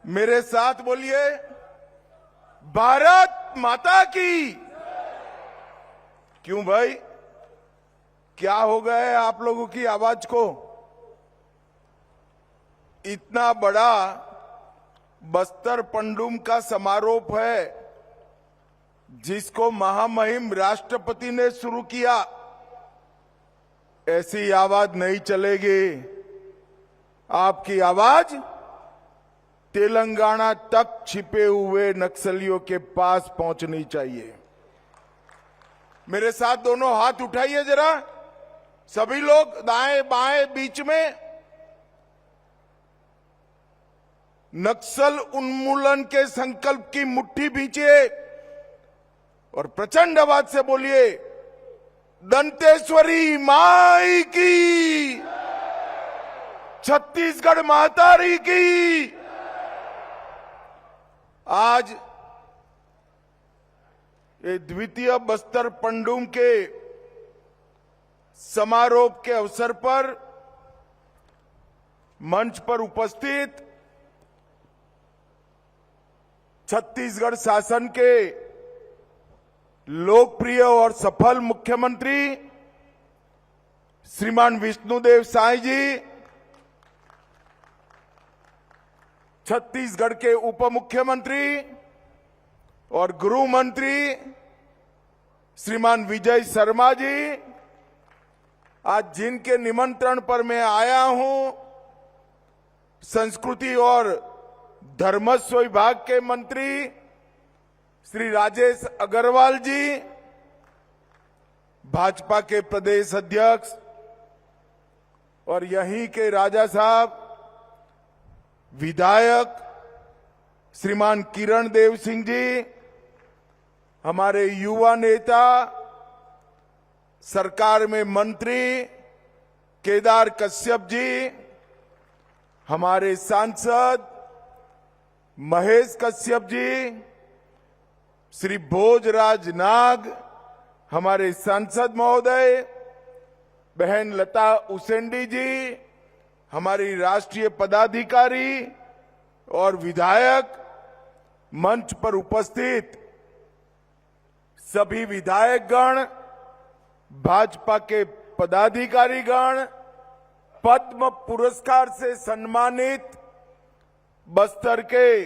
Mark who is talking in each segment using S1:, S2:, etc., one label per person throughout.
S1: मेरे साथ बोलिए, भारत माता की। क्यों भाई, क्या हो गया है आप लोगों की आवाज को? इतना बड़ा बस्तर पंडुम का समारोह है जिसको महामहिम राष्ट्रपति ने शुरू किया। ऐसी आवाज नहीं चलेगी। आपकी आवाज तेलंगाना तक छिपे हुए नक्सलियों के पास पहुंचनी चाहिए। मेरे साथ दोनों हाथ उठाइए जरा, सभी लोग, दाएं बाएं बीच में। नक्सल उन्मूलन के संकल्प की मुट्ठी भींचिए और प्रचंड आवाज से बोलिए, दंतेश्वरी माई की, छत्तीसगढ़ महातारी की। आज ये द्वितीय बस्तर पंडुम के समारोह के अवसर पर मंच पर उपस्थित छत्तीसगढ़ शासन के लोकप्रिय और सफल मुख्यमंत्री श्रीमान विष्णुदेव साय जी, छत्तीसगढ़ के उप मुख्यमंत्री और गृह मंत्री श्रीमान विजय शर्मा जी, आज जिनके निमंत्रण पर मैं आया हूं, संस्कृति और धर्मस्व विभाग के मंत्री श्री राजेश अग्रवाल जी, भाजपा के प्रदेश अध्यक्ष और यहीं के राजा साहब विधायक श्रीमान किरण देव सिंह जी, हमारे युवा नेता, सरकार में मंत्री केदार कश्यप जी, हमारे सांसद महेश कश्यप जी, श्री भोजराज नाग, हमारे सांसद महोदय, बहन लता उसेंडी जी, हमारी राष्ट्रीय पदाधिकारी और विधायक, मंच पर उपस्थित सभी विधायकगण, भाजपा के पदाधिकारीगण, पद्म पुरस्कार से सम्मानित बस्तर के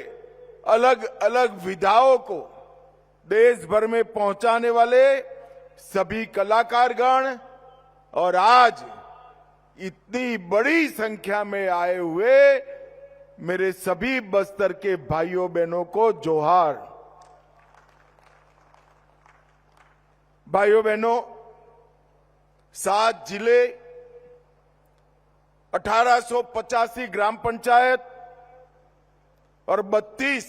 S1: अलग अलग विधाओं को देश भर में पहुंचाने वाले सभी कलाकारगण और आज इतनी बड़ी संख्या में आए हुए मेरे सभी बस्तर के भाइयों बहनों को जोहार। भाइयों बहनों, 7 जिले, 1885 ग्राम पंचायत और 32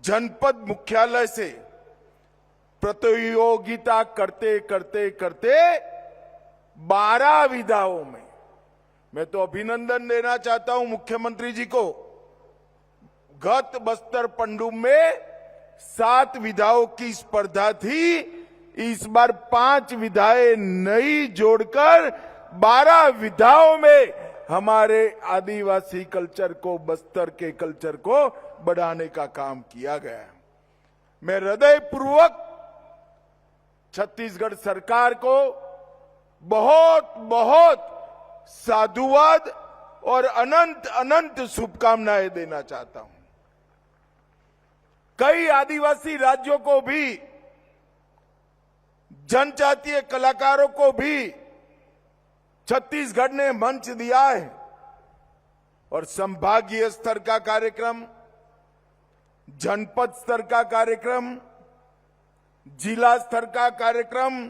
S1: जनपद मुख्यालय से प्रतियोगिता करते करते करते 12 विधाओं में, मैं तो अभिनंदन देना चाहता हूं मुख्यमंत्री जी को। गत बस्तर पंडुम में 7 विधाओं की स्पर्धा थी, इस बार 5 विधाएं नई जोड़कर 12 विधाओं में हमारे आदिवासी कल्चर को, बस्तर के कल्चर को बढ़ाने का काम किया गया है। मैं हृदयपूर्वक छत्तीसगढ़ सरकार को बहुत बहुत साधुवाद और अनंत अनंत शुभकामनाएं देना चाहता हूं। कई आदिवासी राज्यों को भी, जनजातीय कलाकारों को भी छत्तीसगढ़ ने मंच दिया है और संभागीय स्तर का कार्यक्रम, जनपद स्तर का कार्यक्रम, जिला स्तर का कार्यक्रम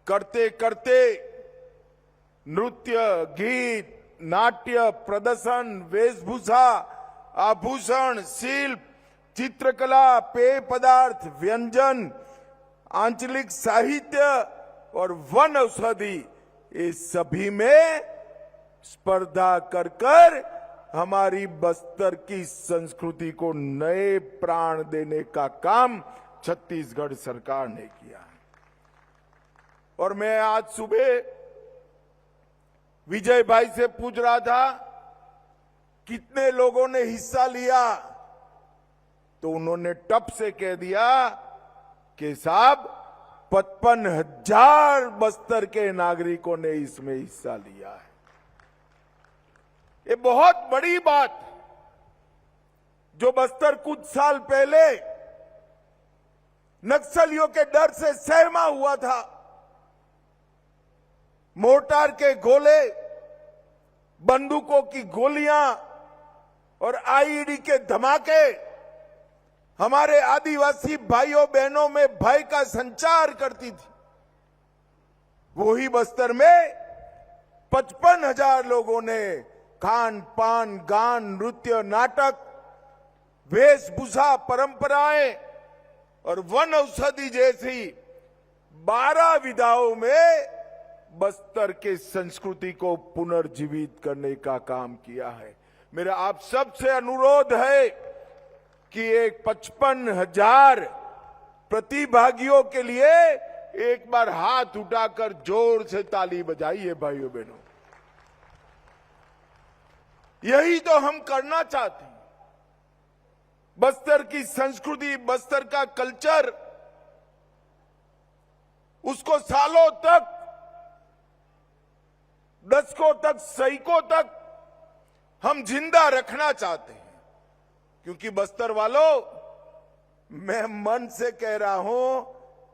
S1: करते करते नृत्य, गीत, नाट्य, प्रदर्शन, वेशभूषा, आभूषण, शिल्प, चित्रकला, पेय पदार्थ, व्यंजन, आंचलिक साहित्य और वन औषधि, इस सभी में स्पर्धा कर कर हमारी बस्तर की संस्कृति को नए प्राण देने का काम छत्तीसगढ़ सरकार ने किया। और मैं आज सुबह विजय भाई से पूछ रहा था कितने लोगों ने हिस्सा लिया, तो उन्होंने टप से कह दिया कि साहब 55,000 बस्तर के नागरिकों ने इसमें हिस्सा लिया है। ये बहुत बड़ी बात, जो बस्तर कुछ साल पहले नक्सलियों के डर से सहमा हुआ था, मोर्टार के गोले, बंदूकों की गोलियां और आईईडी के धमाके हमारे आदिवासी भाइयों बहनों में भय का संचार करती थी। वही बस्तर में 55,000 लोगों ने खान पान, गान, नृत्य, नाटक, वेशभूषा, परंपराएं और वन औषधि जैसी 12 विधाओं में बस्तर के संस्कृति को पुनर्जीवित करने का काम किया है। मेरा आप सबसे अनुरोध है कि एक 55,000 प्रतिभागियों के लिए एक बार हाथ उठाकर जोर से ताली बजाइए भाइयों बहनों। यही तो हम करना चाहते हैं। बस्तर की संस्कृति, बस्तर का कल्चर, उसको सालों तक, दशकों तक, सैकों तक हम जिंदा रखना चाहते हैं। क्योंकि बस्तर वालों, मैं मन से कह रहा हूं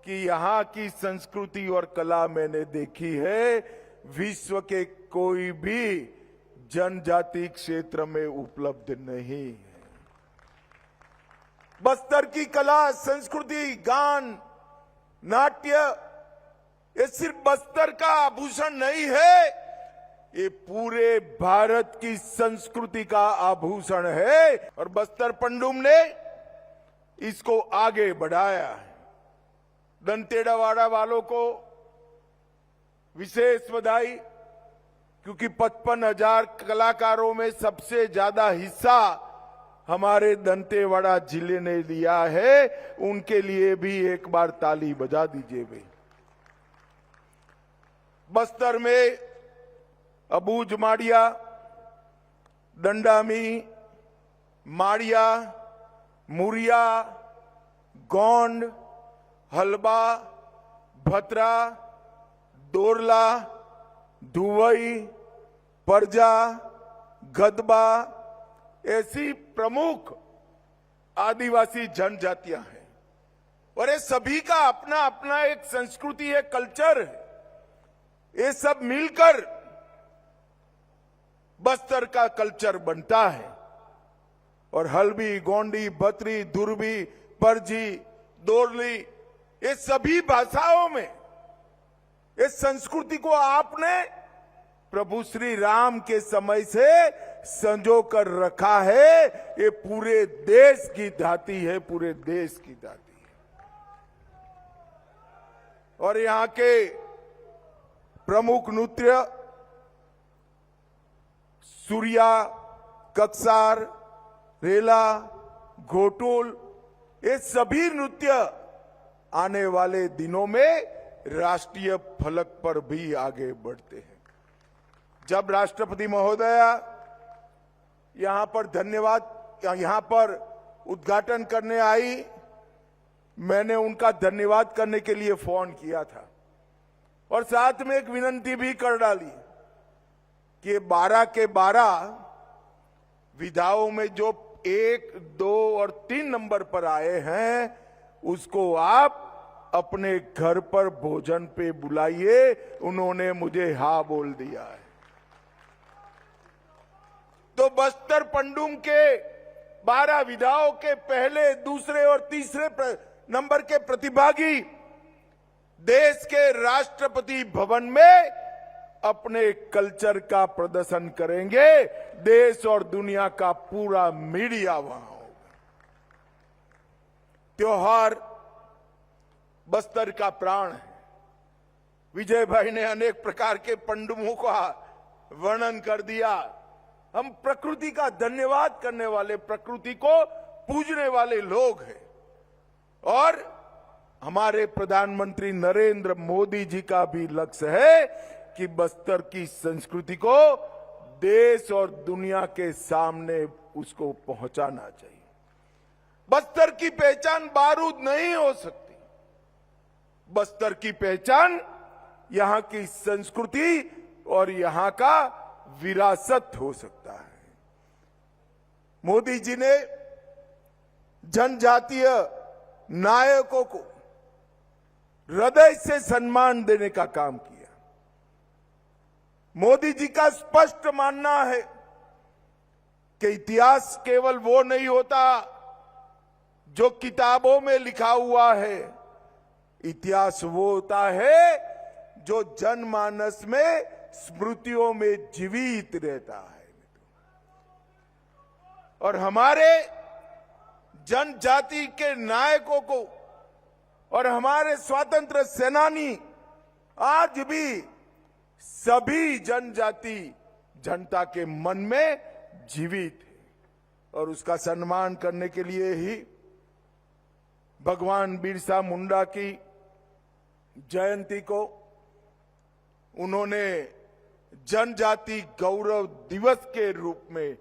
S1: कि यहां की संस्कृति और कला मैंने देखी है, विश्व के कोई भी जनजाति क्षेत्र में उपलब्ध नहीं है। बस्तर की कला, संस्कृति, गान, नाट्य, ये सिर्फ बस्तर का आभूषण नहीं है, ये पूरे भारत की संस्कृति का आभूषण है। और बस्तर पंडुम ने इसको आगे बढ़ाया है। दंतेवाड़ा वालों को विशेष बधाई, क्योंकि 55,000 कलाकारों में सबसे ज्यादा हिस्सा हमारे दंतेवाड़ा जिले ने लिया है। उनके लिए भी एक बार ताली बजा दीजिए भाई। बस्तर में अबूझ माड़िया, दंडामी, माड़िया, मुरिया, गोंड, हलबा, भतरा, दोरला, धुवई, परजा, गदबा ऐसी प्रमुख आदिवासी जनजातियां हैं। और ये सभी का अपना अपना एक संस्कृति है, कल्चर है। ये सब मिलकर बस्तर का कल्चर बनता है। और हल्बी, गोंडी, बतरी, धुरबी, परजी, दोरली, ये सभी भाषाओं में इस संस्कृति को आपने प्रभु श्री राम के समय से संजो कर रखा है। ये पूरे देश की धाती है, पूरे देश की धाती है। और यहां के प्रमुख नृत्य सूर्या, कक्सार, रेला, घोटुल, ये सभी नृत्य आने वाले दिनों में राष्ट्रीय फलक पर भी आगे बढ़ते हैं। जब राष्ट्रपति महोदया यहां पर उद्घाटन करने आई, मैंने उनका धन्यवाद करने के लिए फोन किया था और साथ में एक विनती भी कर डाली कि 12 के 12 विधाओं में जो 1, 2 और 3 नंबर पर आए हैं, उसको आप अपने घर पर भोजन पे बुलाइए। उन्होंने मुझे हाँ बोल दिया है। तो बस्तर पंडुम के 12 विधाओं के पहले, दूसरे और तीसरे नंबर के प्रतिभागी देश के राष्ट्रपति भवन में अपने कल्चर का प्रदर्शन करेंगे। देश और दुनिया का पूरा मीडिया वहां होगा। त्योहार बस्तर का प्राण है। विजय भाई ने अनेक प्रकार के पंडुमों का वर्णन कर दिया। हम प्रकृति का धन्यवाद करने वाले, प्रकृति को पूजने वाले लोग हैं। और हमारे प्रधानमंत्री नरेंद्र मोदी जी का भी लक्ष्य है कि बस्तर की संस्कृति को देश और दुनिया के सामने उसको पहुंचाना चाहिए। बस्तर की पहचान बारूद नहीं हो सकती। बस्तर की पहचान यहां की संस्कृति और यहां का विरासत हो सकता है। मोदी जी ने जनजातीय नायकों को हृदय से सम्मान देने का काम किया। मोदी जी का स्पष्ट मानना है कि इतिहास केवल वो नहीं होता जो किताबों में लिखा हुआ है, इतिहास वो होता है जो जनमानस में स्मृतियों में जीवित रहता है। और हमारे जनजाति के नायकों को और हमारे स्वतंत्र सेनानी आज भी सभी जनजाति जनता के मन में जीवित है। और उसका सम्मान करने के लिए ही भगवान बिरसा मुंडा की जयंती को उन्होंने जनजाति गौरव दिवस के रूप में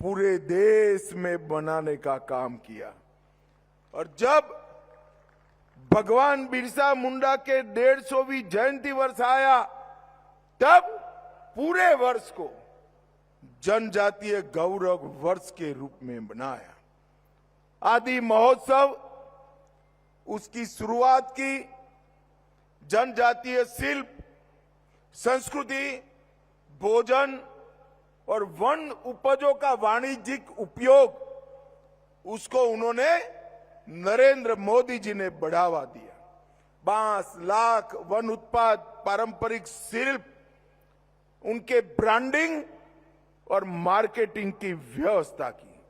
S1: पूरे देश में मनाने का काम किया। और जब भगवान बिरसा मुंडा के 150वीं जयंती वर्ष आया, तब पूरे वर्ष को जनजातीय गौरव वर्ष के रूप में मनाया। आदि महोत्सव उसकी शुरुआत की जनजातीय शिल्प, संस्कृति, भोजन और वन उपजों का वाणिज्यिक उपयोग, उसको उन्होंने नरेंद्र मोदी जी ने बढ़ावा दिया। बांस, लाख, वन उत्पाद, पारंपरिक शिल्प, उनके ब्रांडिंग और मार्केटिंग की व्यवस्था की।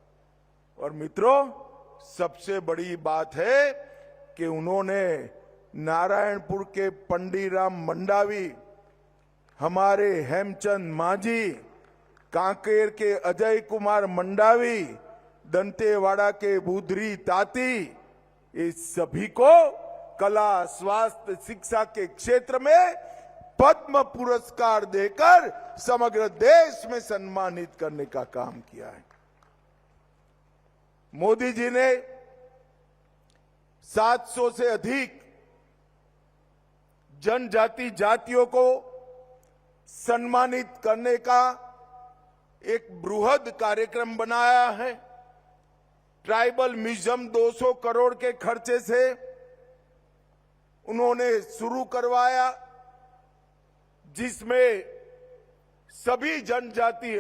S1: और मित्रों, सबसे बड़ी बात है कि उन्होंने नारायणपुर के पंडीराम मंडावी, हमारे हेमचंद मांझी, कांकेर के अजय कुमार मंडावी, दंतेवाड़ा के बुधरी ताती, इस सभी को कला, स्वास्थ्य, शिक्षा के क्षेत्र में पद्म पुरस्कार देकर समग्र देश में सम्मानित करने का काम किया है। मोदी जी ने 700 से अधिक जनजाति जातियों को सम्मानित करने का एक बृहद कार्यक्रम बनाया है। ट्राइबल म्यूजियम 200 करोड़ के खर्चे से उन्होंने शुरू करवाया, जिसमें सभी जनजातीय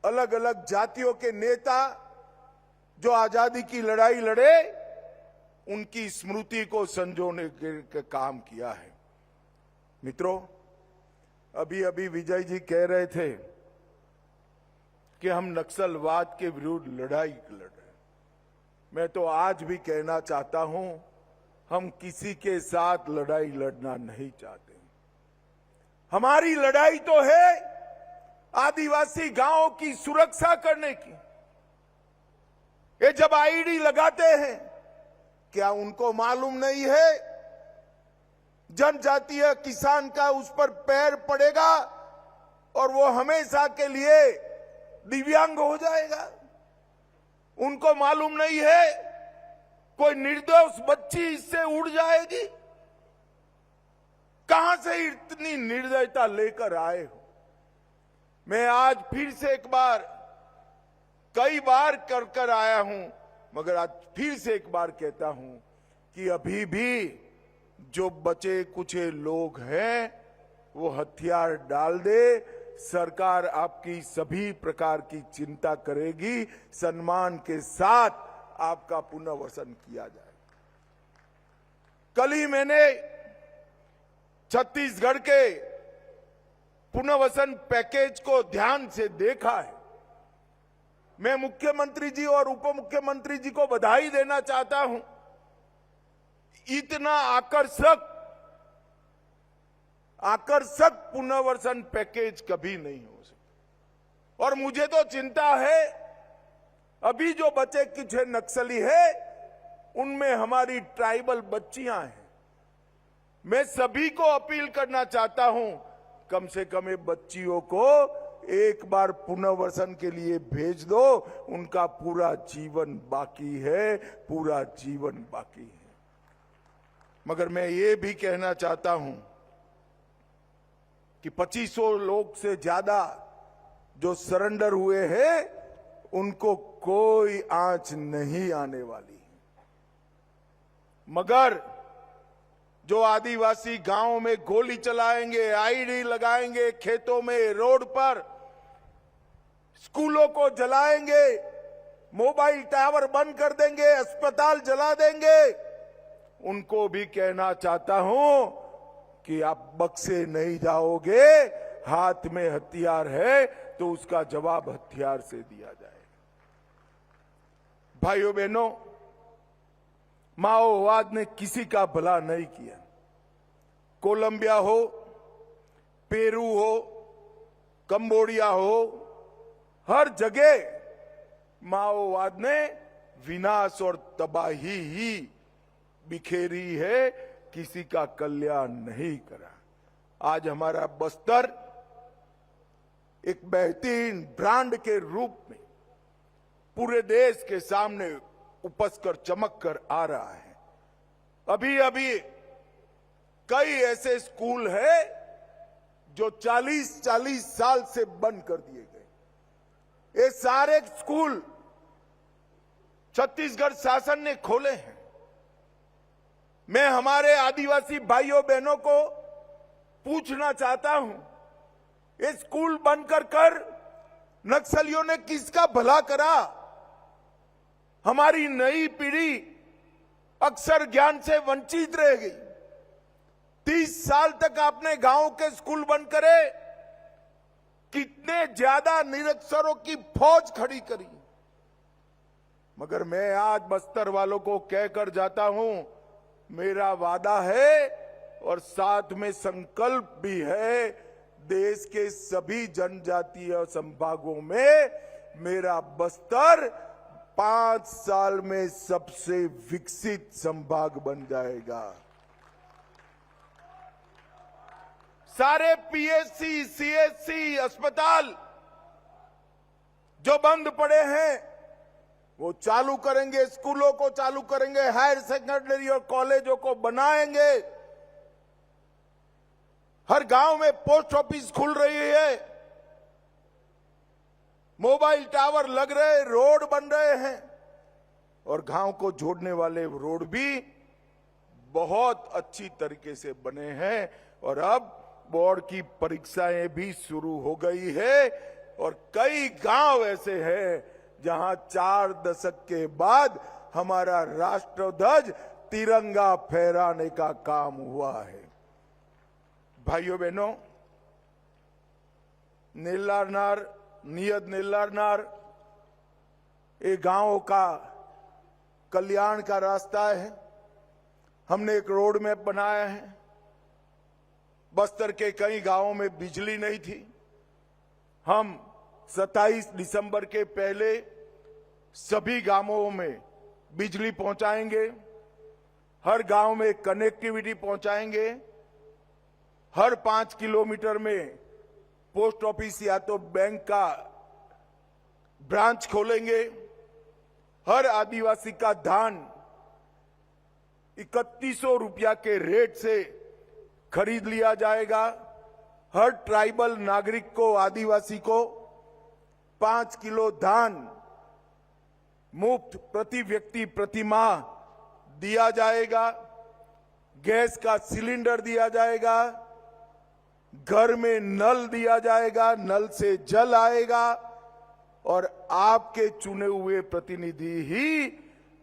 S1: अलग अलग जातियों के नेता जो आजादी की लड़ाई लड़े, उनकी स्मृति को संजोने के काम किया है। मित्रों, अभी अभी विजय जी कह रहे थे कि हम नक्सलवाद के विरुद्ध लड़ाई लड़ रहे। मैं तो आज भी कहना चाहता हूं, हम किसी के साथ लड़ाई लड़ना नहीं चाहते। हमारी लड़ाई तो है आदिवासी गांवों की सुरक्षा करने की। ये जब आईडी लगाते हैं, क्या उनको मालूम नहीं है जनजातीय किसान का उस पर पैर पड़ेगा और वो हमेशा के लिए दिव्यांग हो जाएगा? उनको मालूम नहीं है कोई निर्दोष बच्ची इससे उड़ जाएगी? कहां से इतनी निर्दयता लेकर आए हो? मैं आज फिर से एक बार, कई बार कर आया हूं, मगर आज फिर से एक बार कहता हूं कि अभी भी जो बचे कुचे लोग हैं वो हथियार डाल दे। सरकार आपकी सभी प्रकार की चिंता करेगी, सम्मान के साथ आपका पुनर्वसन किया जाए। कल ही मैंने छत्तीसगढ़ के पुनर्वसन पैकेज को ध्यान से देखा है। मैं मुख्यमंत्री जी और उप मुख्यमंत्री जी को बधाई देना चाहता हूं। इतना आकर्षक पुनर्वसन पैकेज कभी नहीं हो सकता। और मुझे तो चिंता है, अभी जो बचे कुछ नक्सली है उनमें हमारी ट्राइबल बच्चियां हैं। मैं सभी को अपील करना चाहता हूं कम से कम ये बच्चियों को एक बार पुनर्वसन के लिए भेज दो, उनका पूरा जीवन बाकी है, पूरा जीवन बाकी है। मगर मैं ये भी कहना चाहता हूं कि 2500 लोग से ज्यादा जो सरेंडर हुए हैं, उनको कोई आंच नहीं आने वाली। मगर जो आदिवासी गांव में गोली चलाएंगे, आईडी लगाएंगे, खेतों में, रोड पर, स्कूलों को जलाएंगे, मोबाइल टावर बंद कर देंगे, अस्पताल जला देंगे, उनको भी कहना चाहता हूं कि आप बख्शे नहीं जाओगे। हाथ में हथियार है तो उसका जवाब हथियार से दिया जाएगा। भाइयों बहनों, माओवाद ने किसी का भला नहीं किया। कोलंबिया हो, पेरू हो, कंबोडिया हो, हर जगह माओवाद ने विनाश और तबाही ही बिखेरी है, किसी का कल्याण नहीं करा। आज हमारा बस्तर एक बेहतरीन ब्रांड के रूप में पूरे देश के सामने उपस कर चमक कर आ रहा है। अभी अभी कई ऐसे स्कूल हैं जो 40-40 साल से बंद कर दिए गए। ये सारे स्कूल छत्तीसगढ़ शासन ने खोले हैं। मैं हमारे आदिवासी भाइयों बहनों को पूछना चाहता हूं, ये स्कूल बंद कर नक्सलियों ने किसका भला करा? हमारी नई पीढ़ी अक्षर ज्ञान से वंचित रह गई। 30 साल तक आपने गांव के स्कूल बंद करे, कितने ज्यादा निरक्षरों की फौज खड़ी करी। मगर मैं आज बस्तर वालों को कहकर जाता हूं, मेरा वादा है और साथ में संकल्प भी है, देश के सभी जनजातीय संभागों में मेरा बस्तर 5 साल में सबसे विकसित संभाग बन जाएगा। सारे पीएचसी, सीएचसी अस्पताल जो बंद पड़े हैं वो चालू करेंगे, स्कूलों को चालू करेंगे, हायर सेकेंडरी और कॉलेजों को बनाएंगे। हर गांव में पोस्ट ऑफिस खुल रही है, मोबाइल टावर लग रहे, रोड बन रहे हैं और गांव को जोड़ने वाले रोड भी बहुत अच्छी तरीके से बने हैं। और अब बोर्ड की परीक्षाएं भी शुरू हो गई है और कई गांव ऐसे हैं जहां 4 दशक के बाद हमारा राष्ट्रध्वज तिरंगा फहराने का काम हुआ है। भाइयों बहनों, नीलारनार, नियत नीलारनार ये गांव का कल्याण का रास्ता है। हमने एक रोड मैप बनाया है। बस्तर के कई गांवों में बिजली नहीं थी। हम 27 दिसंबर के पहले सभी गांवों में बिजली पहुंचाएंगे, हर गांव में कनेक्टिविटी पहुंचाएंगे, हर 5 किलोमीटर में पोस्ट ऑफिस या तो बैंक का ब्रांच खोलेंगे, हर आदिवासी का धान 3100 रुपया के रेट से खरीद लिया जाएगा। हर ट्राइबल नागरिक को, आदिवासी को 5 किलो धान मुफ्त प्रति व्यक्ति प्रति माह दिया जाएगा। गैस का सिलेंडर दिया जाएगा, घर में नल दिया जाएगा, नल से जल आएगा और आपके चुने हुए प्रतिनिधि ही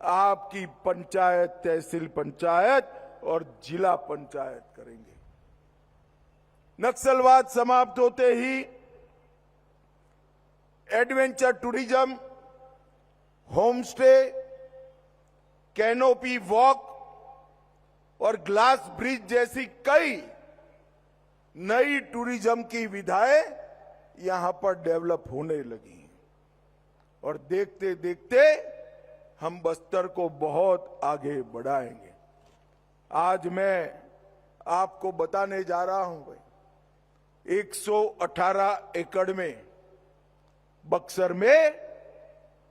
S1: आपकी पंचायत, तहसील पंचायत और जिला पंचायत करेंगे। नक्सलवाद समाप्त होते ही adventure tourism, home stay, canopy walk और ग्लास ब्रिज जैसी कई नई टूरिज्म की विधाएं यहां पर डेवलप होने लगी हैं और देखते देखते हम बस्तर को बहुत आगे बढ़ाएंगे। आज मैं आपको बताने जा रहा हूं भाई, 118 एकड़ में बक्सर में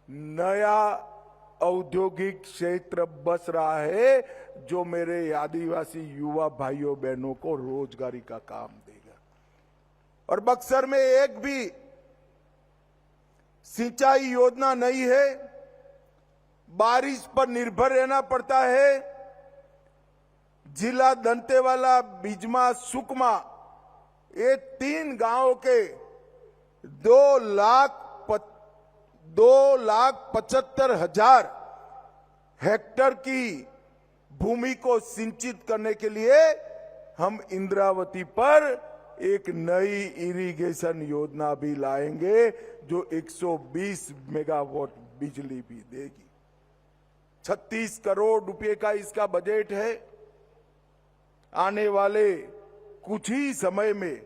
S1: नया औद्योगिक क्षेत्र बस रहा है, जो मेरे आदिवासी युवा भाइयों बहनों को रोजगारी का काम देगा। और बक्सर में एक भी सिंचाई योजना नहीं है, बारिश पर निर्भर रहना पड़ता है। जिला दंतेवाड़ा, बिजमा, सुकमा, ये 3 गांवों के 2,75,000 हेक्टेयर की भूमि को सिंचित करने के लिए हम इंद्रावती पर एक नई इरिगेशन योजना भी लाएंगे, जो 120 मेगावाट बिजली भी देगी। 36 करोड़ रुपए का इसका बजट है। आने वाले कुछ ही समय में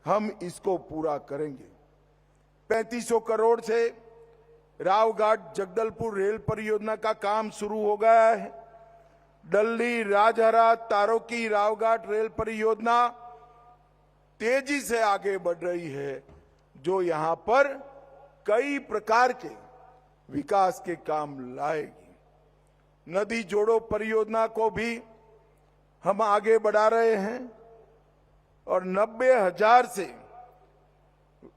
S1: हम इसको पूरा करेंगे। 3500 करोड़ से रावघाट जगदलपुर रेल परियोजना का काम शुरू हो गया है। डल्ली, राजहरा, तारोकी, रावघाट रेल परियोजना तेजी से आगे बढ़ रही है, जो यहां पर कई प्रकार के विकास के काम लाएगी। नदी जोड़ो परियोजना को भी हम आगे बढ़ा रहे हैं और 90,000 से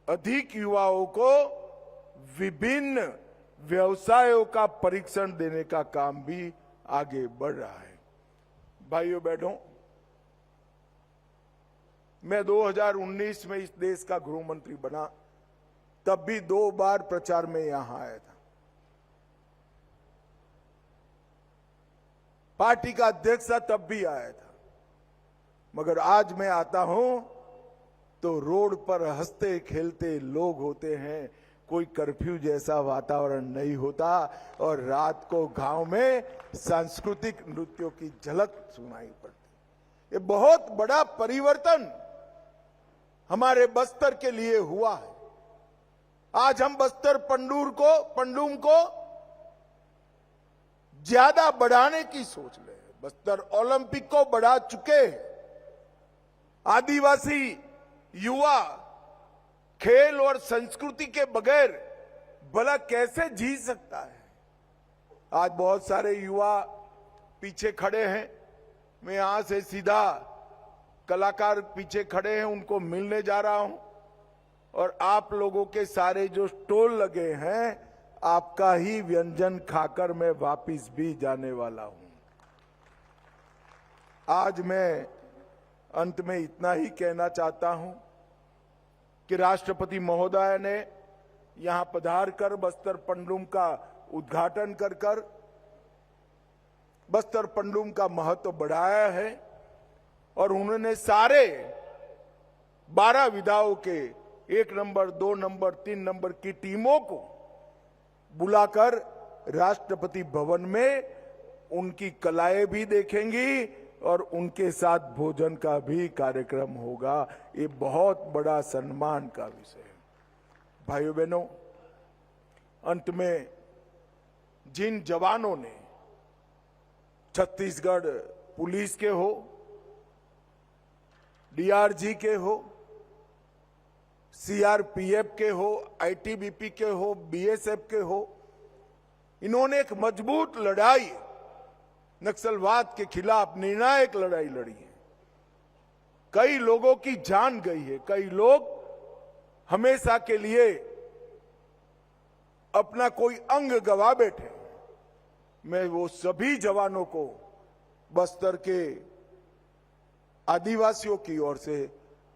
S1: अधिक युवाओं को विभिन्न व्यवसायों का परीक्षण देने का काम भी आगे बढ़ रहा है। भाइयों बहनों, मैं 2019 में इस देश का गृह मंत्री बना, तब भी 2 बार प्रचार में यहां आया था। पार्टी का अध्यक्ष तब भी आया था, मगर आज मैं आता हूं तो रोड पर हंसते खेलते लोग होते हैं, कोई कर्फ्यू जैसा वातावरण नहीं होता और रात को गांव में सांस्कृतिक नृत्यों की झलक सुनाई पड़ती। ये बहुत बड़ा परिवर्तन हमारे बस्तर के लिए हुआ है। आज हम बस्तर पंडूम को ज्यादा बढ़ाने की सोच रहे हैं। बस्तर ओलंपिक को बढ़ा चुके हैं। आदिवासी युवा खेल और संस्कृति के बगैर भला कैसे जी सकता है? आज बहुत सारे युवा पीछे खड़े हैं। मैं यहां से सीधा कलाकार पीछे खड़े हैं, उनको मिलने जा रहा हूं। और आप लोगों के सारे जो स्टॉल लगे हैं, आपका ही व्यंजन खाकर मैं वापिस भी जाने वाला हूं। आज मैं अंत में इतना ही कहना चाहता हूं कि राष्ट्रपति महोदय ने यहां पधार कर बस्तर पंडूम का उद्घाटन कर बस्तर पंडूम का महत्व बढ़ाया है और उन्होंने सारे 12 विधाओं के 1 नंबर, 2 नंबर, 3 नंबर की टीमों को बुलाकर राष्ट्रपति भवन में उनकी कलाएं भी देखेंगी और उनके साथ भोजन का भी कार्यक्रम होगा। ये बहुत बड़ा सम्मान का विषय है। भाइयों बहनों, अंत में जिन जवानों ने छत्तीसगढ़ पुलिस के हो, डीआरजी के हो, सीआरपीएफ के हो, आईटीबीपी के हो, बीएसएफ के हो, इन्होंने एक मजबूत लड़ाई नक्सलवाद के खिलाफ निर्णायक लड़ाई लड़ी है। कई लोगों की जान गई है, कई लोग हमेशा के लिए अपना कोई अंग गवा बैठे। मैं वो सभी जवानों को बस्तर के आदिवासियों की ओर से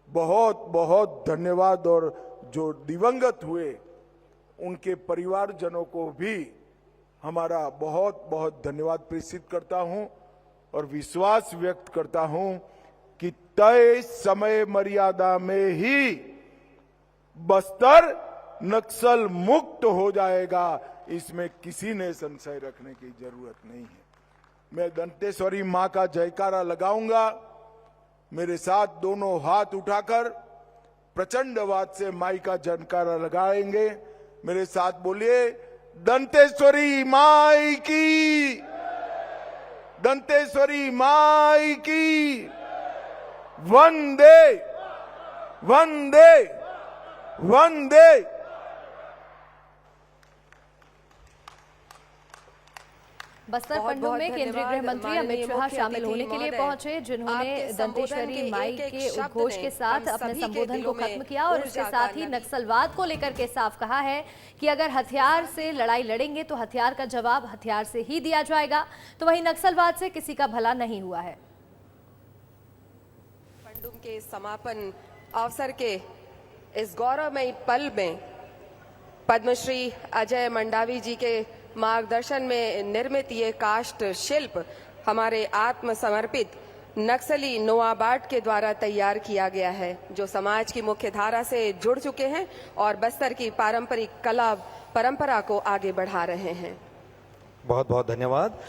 S1: बहुत बहुत धन्यवाद और जो दिवंगत हुए उनके परिवारजनों को भी हमारा बहुत बहुत धन्यवाद प्रेषित करता हूं और विश्वास व्यक्त करता हूं कि तय समय मर्यादा में ही बस्तर नक्सल मुक्त हो जाएगा। इसमें किसी ने संशय रखने की जरूरत नहीं है। मैं दंतेश्वरी मां का जयकारा लगाऊंगा। मेरे साथ दोनों हाथ उठाकर प्रचंडवाद से माई का जयकारा लगाएंगे। मेरे साथ बोलिए, दंतेश्वरी माई की, दंतेश्वरी माई की, वंदे वंदे वंदे।
S2: बस्तर पंडू में केंद्रीय गृह मंत्री अमित शाह शामिल होने के लिए पहुंचे, जिन्होंने दंतेश्वरी माई के उद्घोष के साथ अपने संबोधन को खत्म किया और इसके साथ ही नक्सलवाद को लेकर के साफ कहा है कि अगर हथियार से लड़ाई लड़ेंगे तो हथियार का जवाब हथियार से ही दिया जाएगा। तो वहीं नक्सलवाद से किसी का भला नहीं हुआ है।
S3: पंडुम के समापन अवसर के इस गौरवमयी पल में पद्मश्री अजय मंडावी जी के मार्गदर्शन में निर्मित ये काष्ठ शिल्प हमारे आत्मसमर्पित नक्सली नोआबाट के द्वारा तैयार किया गया है, जो समाज की मुख्य धारा से जुड़ चुके हैं और बस्तर की पारंपरिक कला परंपरा को आगे बढ़ा रहे हैं।
S4: बहुत बहुत धन्यवाद।